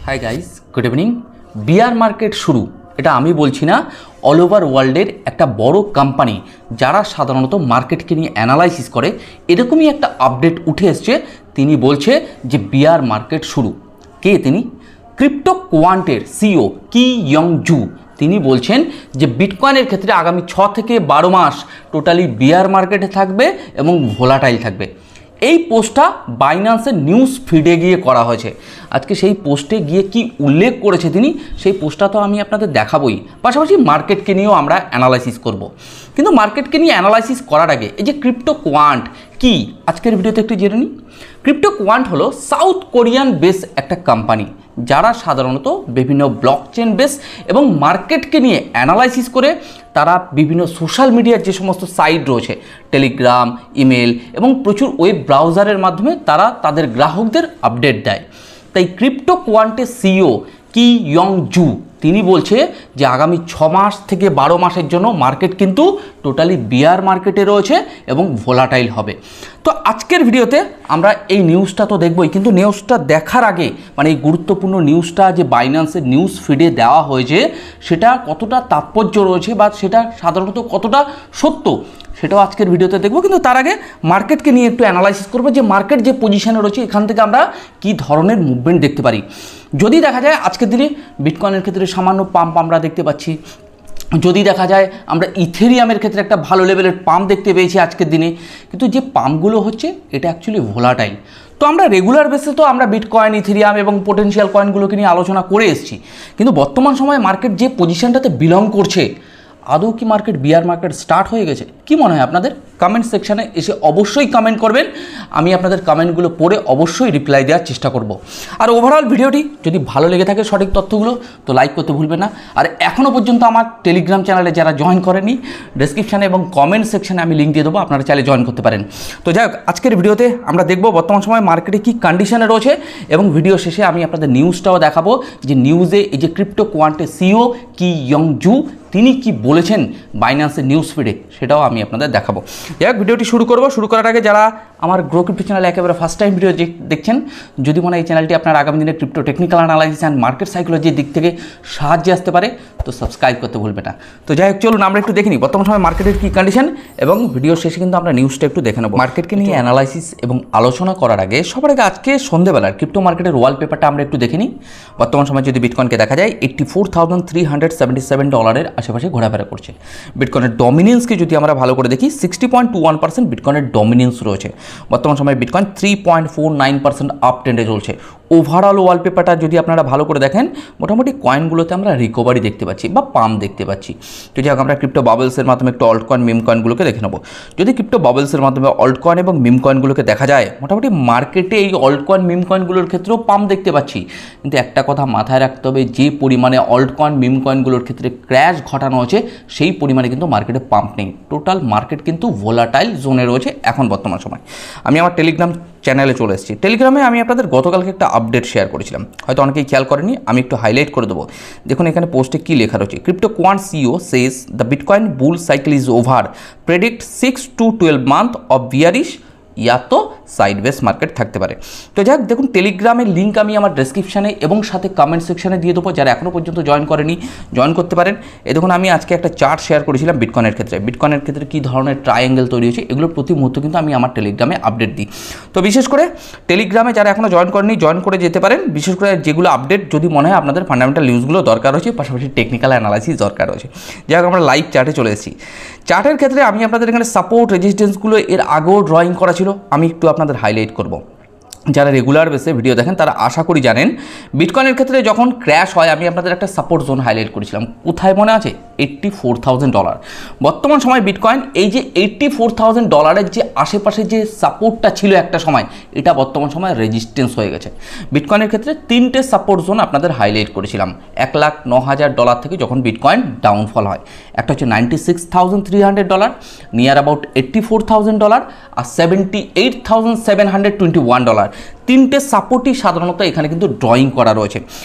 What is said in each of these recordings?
Hi guys, good evening. বিয়ার market শুরু, এটা আমি বলছি না, অল ওভার ওয়ার্ল্ডের একটা বড় কোম্পানি যারা সাধারণত মার্কেটকে নিয়ে অ্যানালাইসিস করে, এরকমই একটা আপডেট উঠে এসছে। তিনি বলছে যে বিয়ার মার্কেট শুরু। কে তিনি? ক্রিপ্টো কোয়ান্টের সিইও কি ইয়ং জু। তিনি বলছেন যে বিটকয়েনের ক্ষেত্রে আগামী 6 থেকে 12 মাস টোটালি বিয়ার মার্কেটে থাকবে এবং ভোলাটাইল থাকবে। এই পোস্টটা বাইন্যান্সের নিউজ ফিডে গিয়ে করা হয়েছে। আজকে সেই পোস্টে গিয়ে কি উল্লেখ করেছে তিনি, সেই পোস্টটা তো আমি আপনাদের দেখাবই, পাশাপাশি মার্কেটকে নিয়েও আমরা অ্যানালাইসিস করব। কিন্তু মার্কেটকে নিয়ে অ্যানালাইসিস করার আগে এই যে ক্রিপ্টো কোয়ান্ট কি, আজকের ভিডিওতে একটু জেনে নিই। ক্রিপ্টো কোয়ান্ট হলো সাউথ কোরিয়ান বেস একটা কোম্পানি যারা সাধারণত বিভিন্ন ব্লকচেন বেস এবং মার্কেটকে নিয়ে অ্যানালাইসিস করে তারা বিভিন্ন সোশ্যাল মিডিয়ার যে সমস্ত সাইট রয়েছে, টেলিগ্রাম, ইমেল এবং প্রচুর ওয়েব ব্রাউজারের মাধ্যমে তারা তাদের গ্রাহকদের আপডেট দেয়। তাই ক্রিপ্টো কোয়ান্টের সিইও কি ইয়ং জু তিনি বলছে যে আগামী 6 মাস থেকে 12 মাসের জন্য মার্কেট কিন্তু টোটালি বিয়ার মার্কেটে রয়েছে এবং ভোলাটাইল হবে। তো আজকের ভিডিওতে আমরা এই নিউজটা তো দেখবই, কিন্তু নিউজটা দেখার আগে মানে এই গুরুত্বপূর্ণ নিউজটা যে বাইন্যান্সের নিউজ ফিডে দেওয়া হয়েছে সেটা কতটা তাৎপর্য রয়েছে বা সেটা সাধারণত কতটা সত্য সেটাও আজকের ভিডিওতে দেখব। কিন্তু তার আগে মার্কেটকে নিয়ে একটু অ্যানালাইসিস করবো যে মার্কেট যে পজিশনে রয়েছে এখান থেকে আমরা কী ধরনের মুভমেন্ট দেখতে পারি। যদি দেখা যায় আজকের দিনে বিটকয়েনের ক্ষেত্রে সামান্য পাম্প আমরা দেখতে পাচ্ছি, যদি দেখা যায় আমরা ইথেরিয়ামের ক্ষেত্রে একটা ভালো লেভেলের পাম্প দেখতে পেয়েছি আজকের দিনে, কিন্তু যে পাম্পগুলো হচ্ছে এটা অ্যাকচুয়ালি ভোলাটাইল। তো আমরা রেগুলার বেসে তো আমরা বিটকয়েন, ইথেরিয়াম এবং পোটেনশিয়াল কয়েনগুলোকে নিয়ে আলোচনা করে এসেছি, কিন্তু বর্তমান সময়ে মার্কেট যে পজিশনটাতে বিলং করছে, আদৌ কি মার্কেট বিয়ার মার্কেট স্টার্ট হয়ে গেছে? কি মনে হয় আপনাদের? কমেন্ট সেকশানে এসে অবশ্যই কমেন্ট করবেন, আমি আপনাদের কমেন্টগুলো পড়ে অবশ্যই রিপ্লাই দেওয়ার চেষ্টা করব। আর ওভারঅল ভিডিওটি যদি ভালো লেগে থাকে সঠিক তথ্যগুলো, তো লাইক করতে ভুলবেন না। আর এখনও পর্যন্ত আমার টেলিগ্রাম চ্যানেলে যারা জয়েন করেনি, ডেসক্রিপশানে এবং কমেন্ট সেকশানে আমি লিঙ্ক দিয়ে দেবো, আপনারা চাইলে জয়েন করতে পারেন। তো যাই হোক, আজকের ভিডিওতে আমরা দেখব বর্তমান সময় মার্কেটে কী কন্ডিশনে রয়েছে এবং ভিডিও শেষে আমি আপনাদের নিউজটাও দেখাবো যে নিউজে এই যে ক্রিপ্টো কোয়ান্টের সিইও কি ইয়ং জু তিনি কি বলেছেন বাইন্যান্সের নিউজ ফিডে, সেটাও আমি আপনাদের দেখাবো। যাই হোক, ভিডিওটি শুরু করব। শুরু করার আগে যারা আমার গ্রো ক্রিপ্টো চ্যানেলে একেবারে ফার্স্ট টাইম ভিডিও দেখছেন, যদি মনে হয় এই চ্যানেলটি আপনার আগামী দিনে crypto technical analysis and market সাইকোলজির দিক থেকে সাহায্যে আসতে পারে, তো সাবস্ক্রাইব করতে ভুলবেন না। তো যাই হোক, চলুন আমরা একটু দেখে নিই বর্তমান সময় মার্কেটের কী কন্ডিশন এবং ভিডিও শেষে কিন্তু আমরা নিউজটা একটু দেখে নেব। মার্কেটকে নিয়ে অ্যানালাইসিস এবং আলোচনা করার আগে সবার আগে আজকে সন্ধ্যেবেলার ক্রিপ্টো মার্কেটের ওয়ালপেপারটা আমরা একটু দেখে নিই। বর্তমান সময় যদি বিটকয়েনকে দেখা যায় $84,377 আশেপাশে ঘোরাফেরা করছে। বিটকয়েনের ডমিনেন্সকে যদি আমরা ভালো করে দেখি 60.21% বিটকয়েনের ডমিনেন্স রয়েছে। বর্তমান সময়ে বিটকয়েন 3.49% আপ ট্রেন্ডে চলছে। ওভারঅল ওয়ালপেপারটা যদি আপনারা ভালো করে দেখেন, মোটামুটি কয়েনগুলোতে আমরা রিকভারি দেখতে পাচ্ছি বা পাম্প দেখতে পাচ্ছি। তো যাই হোক, আমরা ক্রিপ্টো বাবলসের মাধ্যমে একটু অল্ট কয়েন, মিম কয়েনগুলোকে দেখে নেব। যদি ক্রিপ্টো বাবলসের মাধ্যমে অল্ট কয়েন এবং মিম কয়েনগুলোকে দেখা যায়, মোটামুটি মার্কেটে এই অল্ট কয়েন, মিম কয়েনগুলোর ক্ষেত্রেও পাম্প দেখতে পাচ্ছি। কিন্তু একটা কথা মাথায় রাখতে হবে, যে পরিমাণে অল্ট কয়েন, মিম কয়েনগুলোর ক্ষেত্রে ক্র্যাশ ঘটানো হয়েছে সেই পরিমাণে কিন্তু মার্কেটে পাম্প নেই। টোটাল মার্কেট কিন্তু ভোলাটাইল জোনে রয়েছে এখন বর্তমান সময়। আমি আমার টেলিগ্রাম চ্যানেলে চলে এসেছি। টেলিগ্রামে আমি আপনাদের গতকালকে একটা আপডেট শেয়ার করেছিলাম, হয়তো অনেকেই খেয়াল করেনি, আমি একটু হাইলাইট করে দেবো। দেখুন এখানে পোস্টে কী লেখা রয়েছে। Crypto quant CEO says the bitcoin bull cycle is over, predict 6 to 12 month of bearish ইয়া তো সাইডওয়েজ মার্কেট থাকতে পারে। তো যাই হোক, দেখুন টেলিগ্রামের লিঙ্ক আমি আমার ডেসক্রিপশানে এবং সাথে কমেন্ট সেকশানে দিয়ে দেবো, যারা এখনও পর্যন্ত জয়েন করেনি জয়েন করতে পারেন। এই দেখুন, আমি আজকে একটা চার্ট শেয়ার করেছিলাম বিটকয়েনের ক্ষেত্রে কী ধরনের ট্রায়াঙ্গেল তৈরি হয়েছে, এগুলোর প্রতি মুহূর্তে কিন্তু আমি আমার টেলিগ্রামে আপডেট দিই। তো বিশেষ করে টেলিগ্রামে যারা এখনও জয়েন করেনি জয়েন করে যেতে পারেন। বিশেষ করে যেগুলো আপডেট যদি মনে হয় আপনাদের ফান্ডামেন্টাল নিউজগুলো দরকার হয়েছে, পাশাপাশি টেকনিক্যাল অ্যানালাইসিস দরকার হয়েছে। যাই হোক, আমরা লাইভ চার্টে চলে এসেছি। চার্টের ক্ষেত্রে আমি আপনাদের এখানে সাপোর্ট রেজিস্ট্যান্সগুলো এর আগেও ড্রয়িং করা ছিল, আমি একটু আপনাদের হাইলাইট করব। যারা রেগুলার বেসে ভিডিও দেখেন তারা আশা করি জানেন বিটকয়েনের ক্ষেত্রে যখন ক্র্যাশ হয় আমি আপনাদের একটা সাপোর্ট জোন হাইলাইট করেছিলাম। কোথায় মনে আছে? $84,000। বর্তমান সময় বিটকয়েন এই যে $84,000 যে আশেপাশে যে সাপোর্টটা ছিল একটা সময়, এটা বর্তমান সময় রেজিস্ট্যান্স হয়ে গেছে। বিটকয়েনের ক্ষেত্রে 3টে সাপোর্ট জোন আপনাদের হাইলাইট করেছিলাম $1,09,000 থেকে যখন বিটকয়েন ডাউনফল হয়। একটা হচ্ছে $96,300, নিয়ার অ্যাবাউট $84,000 আর $78,721। 3টে সাপোর্টই সাধারণত এখানে কিন্তু ড্রয়িং করা রয়েছে।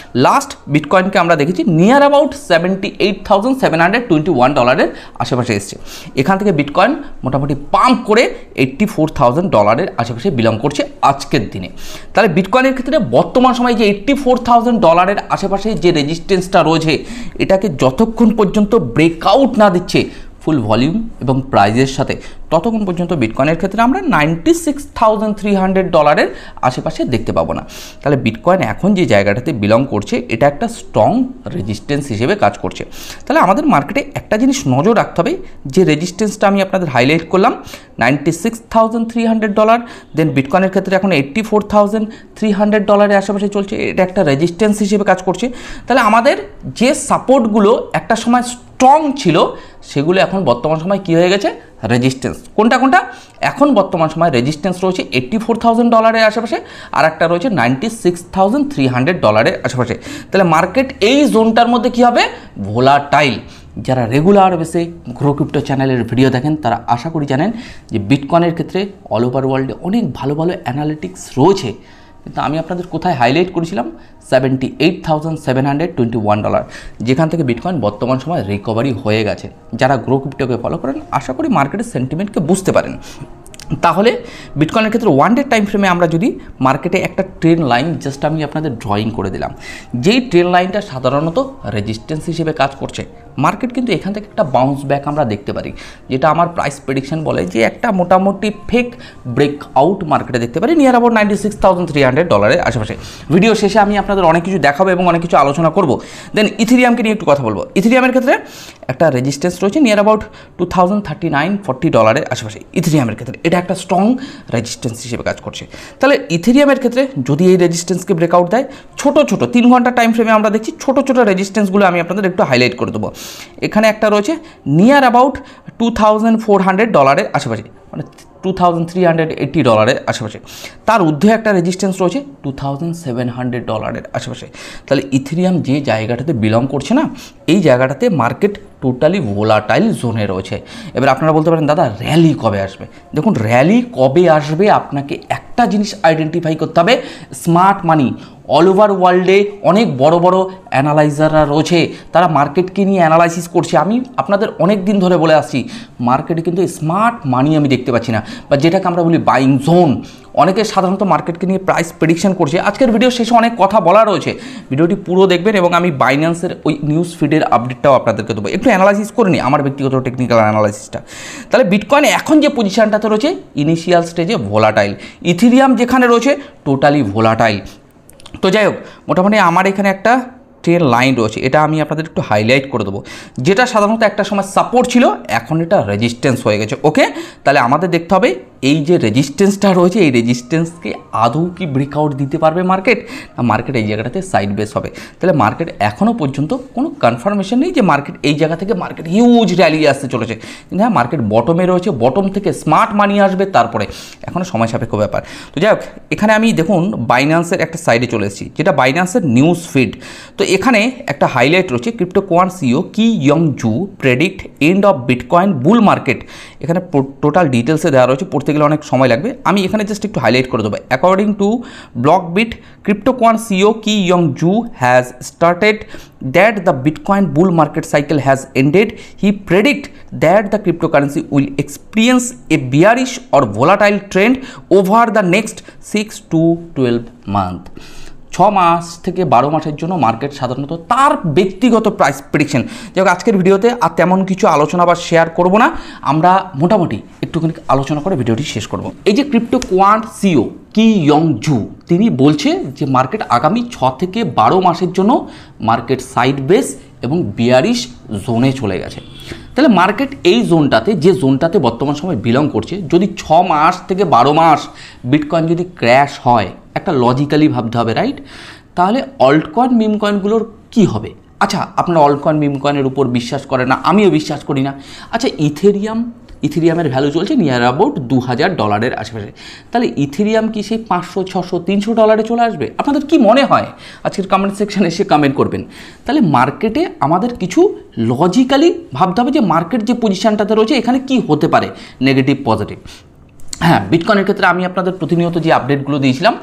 লাস্ট বিটকয়েনকে আমরা দেখেছি নিয়ার অ্যাবাউট $78,700 $721 আশেপাশে এসছে। এখান থেকে বিটকয়েন মোটামুটি পাম্প করে $84,000 আশেপাশে বিলং করছে আজকের দিনে। তাহলে বিটকয়েনের ক্ষেত্রে বর্তমান সময়ে যে $84,000 আশেপাশে যে রেজিস্ট্যান্সটা রয়েছে, এটাকে যতক্ষণ পর্যন্ত ব্রেকআউট না দিচ্ছে ফুল ভলিউম এবং প্রাইজের সাথে, ততক্ষণ পর্যন্ত বিটকয়েনের ক্ষেত্রে আমরা $96,300 আশেপাশে দেখতে পাবো না। তাহলে বিটকয়েন এখন যে জায়গাটাতে বিলং করছে, এটা একটা স্ট্রং রেজিস্ট্যান্স হিসেবে কাজ করছে। তাহলে আমাদের মার্কেটে একটা জিনিস নজর রাখতে হবে, যে রেজিস্ট্যান্সটা আমি আপনাদের হাইলাইট করলাম $96,300, দেন বিটকয়েনের ক্ষেত্রে এখন $84,300 আশেপাশে চলছে, এটা একটা রেজিস্ট্যান্স হিসেবে কাজ করছে। তাহলে আমাদের যে সাপোর্টগুলো একটা সময় স্ট্রং ছিল, সেগুলো এখন বর্তমান সময় কী হয়ে গেছে, রেজিস্ট্যান্স। কোনটা এখন বর্তমান সময় রেজিস্ট্যান্স রয়েছে $84,000 আশেপাশে, আর একটা রয়েছে $96,300 আশেপাশে। তাহলে মার্কেট এই জোনটার মধ্যে কী হবে, ভোলাটাইল। যারা রেগুলার বেসে গ্রো ক্রিপ্টো চ্যানেলের ভিডিও দেখেন, তারা আশা করি জানেন যে বিটকয়েনের ক্ষেত্রে অল ওভার ওয়ার্ল্ডে অনেক ভালো ভালো অ্যানালিটিক্স রয়েছে, কিন্তু আমি আপনাদের কোথায় হাইলাইট করেছিলাম, $78,721, যেখান থেকে বিটকয়েন বর্তমান সময় রিকভারি হয়ে গেছে। যারা গ্রো ক্রিপ্টোকে ফলো করেন, আশা করি মার্কেটের সেন্টিমেন্টকে বুঝতে পারেন। তাহলে বিটকয়েনের ক্ষেত্রে ওয়ান ডে টাইম ফ্রেমে আমরা যদি মার্কেটে একটা ট্রেন লাইন জাস্ট আমি আপনাদের ড্রয়িং করে দিলাম, যেই ট্রেন লাইনটা সাধারণত রেজিস্ট্যান্স হিসেবে কাজ করছে, মার্কেট কিন্তু এখান থেকে একটা বাউন্স ব্যাক আমরা দেখতে পারি, যেটা আমার প্রাইস প্রেডিকশন বলে যে একটা মোটামুটি ফেক ব্রেকআউট মার্কেটে দেখতে পারি নিয়ার অ্যাবাউট $96,300 আশেপাশে। ভিডিও শেষে আমি আপনাদের অনেক কিছু দেখাবো এবং অনেক কিছু আলোচনা করব। দেন ইথেরিয়ামকে নিয়ে একটু কথা বলবো। ইথেরিয়ামের ক্ষেত্রে একটা রেজিস্ট্যান্স রয়েছে নিয়ার অ্যাবাউট $2,039-40 আশেপাশে। ইথেরিয়ামের ক্ষেত্রে এটা একটা স্ট্রং রেজিস্ট্যান্স হিসেবে কাজ করছে। তাহলে ইথেরিয়ামের ক্ষেত্রে যদি এই রেজিস্ট্যান্সকে ব্রেকআউট দেয়, ছোটো 3 ঘন্টা টাইম ফ্রেমে আমরা দেখছি ছোটো রেজিস্ট্যান্সগুলো আমি আপনাদের একটু হাইলাইট করে দেবো। এখানে একটা রয়েছে নিয়ার অ্যাবাউট $2,400 আশেপাশে, মানে $2,380 আশেপাশে। তার ঊর্ধ্বে একটা রেজিস্ট্যান্স রয়েছে $2,700 আশেপাশে। তাহলে ইথেরিয়াম যে জায়গাটাতে বিলং করছে না, এই জায়গাটাতে মার্কেট টোটালি ভোলাটাইল জোনে রয়েছে। এবার আপনারা বলতে পারেন দাদা র্যালি কবে আসবে? দেখুন, র্যালি কবে আসবে আপনাকে একটা জিনিস আইডেন্টিফাই করতে হবে, স্মার্ট মানি। অল ওভার ওয়ার্ল্ডে অনেক বড় বড় অ্যানালাইজাররা রয়েছে, তারা মার্কেটকে নিয়ে অ্যানালাইসিস করছে। আমি আপনাদের অনেক দিন ধরে বলে আসছি, মার্কেটে কিন্তু স্মার্ট মানি আমি দেখতে পাচ্ছি না, বা যেটাকে আমরা বলি বাইং জোন। অনেকে সাধারণত মার্কেটকে নিয়ে প্রাইস প্রেডিকশন করছে। আজকের ভিডিও শেষে অনেক কথা বলা রয়েছে, ভিডিওটি পুরো দেখবেন এবং আমি বাইন্যান্সের ওই নিউজ ফিডের আপডেটটাও আপনাদেরকে দেবো। একটু অ্যানালাইসিস করে নিই, আমার ব্যক্তিগত টেকনিক্যাল অ্যানালাইসিসটা। তাহলে বিটকয়েন এখন যে পজিশনটাতে রয়েছে, ইনিশিয়াল স্টেজে ভোলাটাইল। ইথেরিয়াম যেখানে রয়েছে টোটালি ভোলাটাইল। তো যাই হোক, মোটামুটি আমার এখানে একটা ট্রেন লাইন রয়েছে, এটা আমি আপনাদের একটু হাইলাইট করে দেবো, যেটা সাধারণত একটা সময় সাপোর্ট ছিল, এখন এটা রেজিস্ট্যান্স হয়ে গেছে। ওকে, তাহলে আমাদের দেখতে হবে এই যে রেজিস্ট্যান্সটা রয়েছে, এই রেজিস্ট্যান্সকে আদৌ কি ব্রেকআউট দিতে পারবে মার্কেট, না মার্কেট এই জায়গাটাতে সাইড বেস হবে। তাহলে মার্কেট এখনও পর্যন্ত কোনো কনফার্মেশন নেই যে মার্কেট এই জায়গা থেকে মার্কেট হিউজ র্যালি আসতে চলেছে। কিন্তু হ্যাঁ, মার্কেট বটমে রয়েছে, বটম থেকে স্মার্ট মানি আসবে তারপরে, এখনও সময় সাপেক্ষ ব্যাপার। তো যাই হোক, এখানে আমি দেখুন বাইন্যান্সের একটা সাইডে চলে এসেছি, যেটা বাইন্যান্সের নিউজ ফিড। তো এখানে একটা হাইলাইট রয়েছে, CryptoQuant CEO Ki Young Ju predict end of bitcoin bull market. এখানে টোটাল ডিটেলসে দেওয়া রয়েছে, পড়তে গেলে অনেক সময় লাগবে, আমি এখানে জাস্ট একটু হাইলাইট করে দেবো। According to Blockbeat, CryptoQuant CEO Ki Young Ju has started that the Bitcoin bull market cycle has ended. He predict that the cryptocurrency will experience a bearish or volatile trend over the next 6 to 12 months. 6 মাস থেকে 12 মাসের জন্য market সাধারণত তার ব্যক্তিগত price prediction. যাই হোক, আজকের ভিডিওতে আর তেমন কিছু আলোচনা বা শেয়ার করব না, আমরা মোটামুটি একটুখানি আলোচনা করে ভিডিওটি শেষ করব। এই যে ক্রিপ্টোকোয়ান সিও কি ইয়ং জু, তিনি বলছে যে মার্কেট আগামী 6 থেকে 12 মাসের জন্য মার্কেট সাইড বেস এবং বিয়ারিশ জোনে চলে গেছে। তাহলে মার্কেট এই জোনটাতে, যে জোনটাতে বর্তমান সময় বিলং করছে, যদি 6 মাস থেকে 12 মাস বিটকয়েন যদি ক্র্যাশ হয়, একটা লজিক্যালি ভাবতে হবে, রাইট? তাহলে অল্ট কয়েন মিম কয়েনগুলোর কী হবে? আচ্ছা, আপনারা অল্ট কয়েন মিম কয়েনের উপর বিশ্বাস করেন না, আমিও বিশ্বাস করি না। আচ্ছা, ইথেরিয়ামের ভ্যালু চলছে নিয়ার অ্যাবাউট $2,000 আশেপাশে। তাহলে ইথেরিয়াম কি সেই $500, $600, $300 চলে আসবে? আপনাদের কি মনে হয়? আজকের কমেন্ট সেকশানে এসে কমেন্ট করবেন। তাহলে মার্কেটে আমাদের কিছু লজিক্যালি ভাবতে হবে যে মার্কেট যে পজিশানটাতে রয়েছে, এখানে কি হতে পারে, নেগেটিভ পজিটিভ। হ্যাঁ, বিটকয়েনের ক্ষেত্রে আমি আপনাদের প্রতিনিয়ত যে আপডেটগুলো দিয়েছিলাম,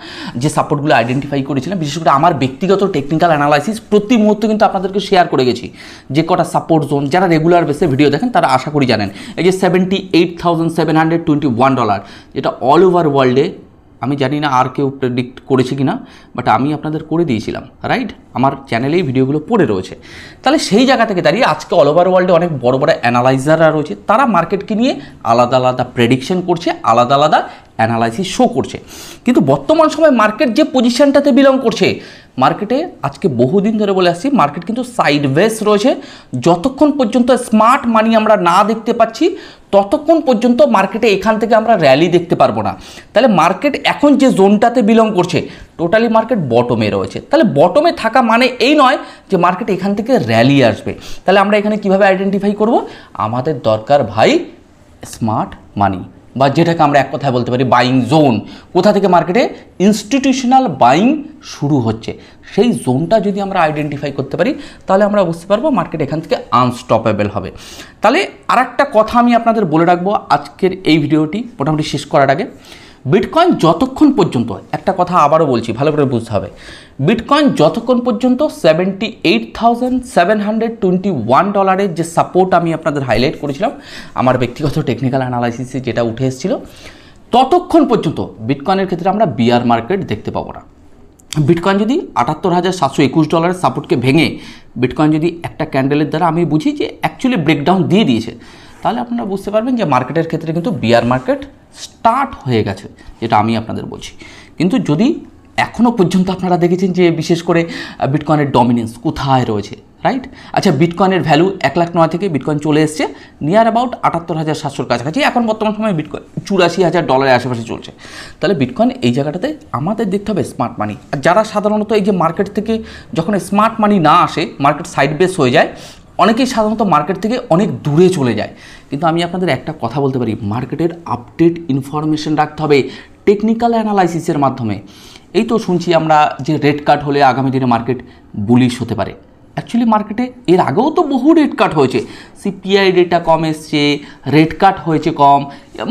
যে সাপোর্টগুলো আইডেন্টিফাই করেছিলাম, বিশেষ করে আমার ব্যক্তিগত টেকনিক্যাল অ্যানালাইসিস প্রতি মুহূর্তে কিন্তু আপনাদেরকে শেয়ার করে গেছি। যে কটা সাপোর্ট জোন, যারা রেগুলার বেসে ভিডিও দেখেন তারা আশা করি জানেন। এই যে $78,721, যেটা অল ওভার ওয়ার্ল্ডে, আমি জানি না আর কেউ প্রেডিক্ট করেছে কি না, বাট আমি আপনাদের করে দিয়েছিলাম, রাইট? আমার চ্যানেলেই ভিডিওগুলো পড়ে রয়েছে। তাহলে সেই জায়গা থেকে দাঁড়িয়ে আজকে অল ওভার ওয়ার্ল্ডে অনেক বড় বড় অ্যানালাইজাররা রয়েছে, তারা মার্কেটকে নিয়ে আলাদা আলাদা প্রেডিকশন করছে, আলাদা আলাদা অ্যানালাইসিস শো করছে। কিন্তু বর্তমান সময় মার্কেট যে পজিশনটাতে বিলং করছে, মার্কেটে আজকে বহুদিন ধরে বলে আসছি, মার্কেট কিন্তু সাইডওয়েজ রয়েছে। যতক্ষণ পর্যন্ত স্মার্ট মানি আমরা না দেখতে পাচ্ছি, ততক্ষণ পর্যন্ত মার্কেটে এখান থেকে আমরা র্যালি দেখতে পারবো না। তাহলে মার্কেট এখন যে জোনটাতে বিলং করছে, টোটালি মার্কেট বটমে রয়েছে। তাহলে বটমে থাকা মানে এই নয় যে মার্কেট এখান থেকে র্যালি আসবে। তাহলে আমরা এখানে কিভাবে আইডেন্টিফাই করব? আমাদের দরকার ভাই স্মার্ট মানি, বা যেটাকে আমরা এক কথায় বলতে পারি বাইং জোন। কোথা থেকে মার্কেটে ইনস্টিটিউশনাল বাইং শুরু হচ্ছে, সেই জোনটা যদি আমরা আইডেন্টিফাই করতে পারি, তাহলে আমরা বুঝতে পারবো মার্কেট এখান থেকে আনস্টপেবল হবে। তাহলে আর একটা কথা আমি আপনাদের বলে রাখবো আজকের এই ভিডিওটি মোটামুটি শেষ করার আগে। বিটকয়েন যতক্ষণ পর্যন্ত, একটা কথা আবারও বলছি, ভালো করে বুঝতে হবে, বিটকয়েন যতক্ষণ পর্যন্ত $78,721 যে সাপোর্ট আমি আপনাদের হাইলাইট করেছিলাম আমার ব্যক্তিগত টেকনিক্যাল অ্যানালাইসিসে যেটা উঠে এসেছিল, ততক্ষণ পর্যন্ত বিটকয়েনের ক্ষেত্রে আমরা বিয়ার মার্কেট দেখতে পাবো না। বিটকয়েন যদি $78,721 সাপোর্টকে ভেঙে বিটকয়েন যদি একটা ক্যান্ডেলের দ্বারা আমি বুঝি যে অ্যাকচুয়ালি ব্রেকডাউন দিয়ে দিয়েছে, তাহলে আপনারা বুঝতে পারবেন যে মার্কেটের ক্ষেত্রে কিন্তু বিয়ার মার্কেট স্টার্ট হয়ে গেছে, যেটা আমি আপনাদের বলছি। কিন্তু যদি এখনও পর্যন্ত আপনারা দেখেছেন যে বিশেষ করে বিটকয়েনের ডমিনেন্স কোথায় রয়েছে, রাইট? আচ্ছা, বিটকয়েনের ভ্যালু 1,09,000 থেকে বিটকয়েন চলে এসছে নিয়ার অ্যাবাউট 78,700 কাছাকাছি। এখন বর্তমান সময়ে বিটকয়েন $84,000 আশেপাশে চলছে। তাহলে বিটকয়েন এই জায়গাটাতে আমাদের দেখতে হবে স্মার্ট মানি। আর যারা সাধারণত এই যে মার্কেট থেকে যখন স্মার্ট মানি না আসে, মার্কেট সাইড বেস হয়ে যায়, অনেকেই সাধারণত মার্কেট থেকে অনেক দূরে চলে যায়। কিন্তু আমি আপনাদের একটা কথা বলতে পারি, মার্কেটের আপডেট ইনফরমেশন রাখতে হবে টেকনিক্যাল অ্যানালাইসিসের মাধ্যমে। এই তো শুনছি আমরা যে রেড কাট হলে আগামী দিনে মার্কেট বুলিশ হতে পারে। অ্যাকচুয়ালি মার্কেটে এর আগেও তো বহু রেড কাট হয়েছে, সিপিআই ডেটা কম এসছে, রেড কাট হয়েছে কম,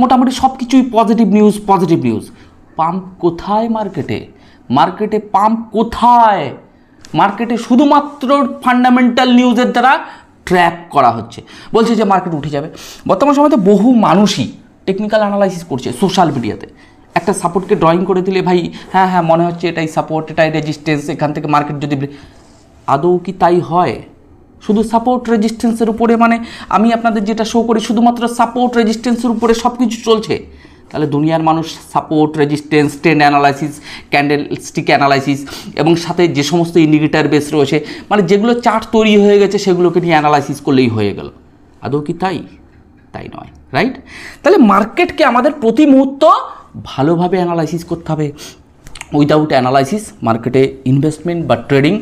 মোটামুটি সব কিছুই পজিটিভ নিউজ। পাম্প কোথায় মার্কেটে? মার্কেটে পাম্প কোথায়? মার্কেটে শুধুমাত্র ফান্ডামেন্টাল নিউজের দ্বারা ট্র্যাপ করা হচ্ছে, বলছে যে মার্কেট উঠে যাবে। বর্তমান সময় তো বহু মানুষই টেকনিক্যাল অ্যানালাইসিস করছে সোশ্যাল মিডিয়াতে। একটা সাপোর্টকে ড্রয়িং করে দিলে ভাই হ্যাঁ মনে হচ্ছে এটাই সাপোর্ট, এটাই রেজিস্ট্যান্স, এখান থেকে মার্কেট যদি, আদৌ কি তাই হয়? শুধু সাপোর্ট রেজিস্ট্যান্সের উপরে, মানে আমি আপনাদের যেটা শো করি শুধুমাত্র সাপোর্ট রেজিস্ট্যান্সের উপরে সব কিছু চলছে। তাহলে দুনিয়ার মানুষ support resistance, trend analysis, candle stick analysis এবং সাথে যে সমস্ত ইন্ডিকেটার বেস রয়েছে, মানে যেগুলো চার্ট তৈরি হয়ে গেছে সেগুলোকে নিয়ে অ্যানালাইসিস করলেই হয়ে গেল। আদৌ কি তাই? তাই নয়, রাইট? তাহলে মার্কেটকে আমাদের প্রতি মুহূর্ত ভালোভাবে অ্যানালাইসিস করতে হবে। উইদাউট অ্যানালাইসিস মার্কেটে ইনভেস্টমেন্ট বা ট্রেডিং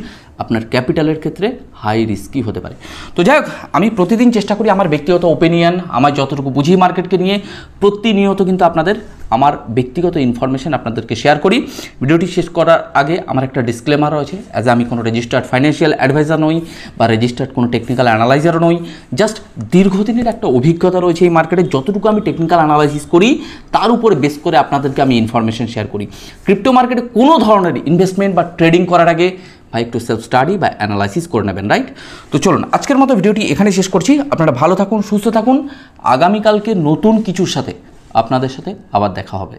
আপনার ক্যাপিটালের ক্ষেত্রে হাই রিস্কি হতে পারে। তো যাই হোক, আমি প্রতিদিন চেষ্টা করি আমার ব্যক্তিগত ওপিনিয়ন, আমার যতটুকু বুঝি মার্কেটকে নিয়ে প্রতিনিয়ত কিন্তু আপনাদের আমার ব্যক্তিগত ইনফরমেশন আপনাদেরকে শেয়ার করি। ভিডিওটি শেষ করার আগে আমার একটা ডিসক্লেমার রয়েছে, অ্যাজ আমি কোনো রেজিস্টার্ড ফাইন্যান্সিয়াল অ্যাডভাইজার নই বা রেজিস্টার্ড কোনো টেকনিক্যাল অ্যানালাইজারও নই। জাস্ট দীর্ঘদিনের একটা অভিজ্ঞতা রয়েছে এই মার্কেটে, যতটুকু আমি টেকনিক্যাল অ্যানালাইসিস করি তার উপরে বেস করে আপনাদেরকে আমি ইনফরমেশন শেয়ার করি। ক্রিপ্টো মার্কেটে কোনো ধরনের ইনভেস্টমেন্ট বা ট্রেডিং করার আগে ভাই একটু সেলফ স্টাডি বা অ্যানালাইসিস করে নেবেন, রাইট? তো চলুন আজকের মতো ভিডিওটি এখানে শেষ করছি। আপনারা ভালো থাকুন, সুস্থ থাকুন। আগামীকালকে নতুন কিছুর সাথে আপনাদের সাথে আবার দেখা হবে।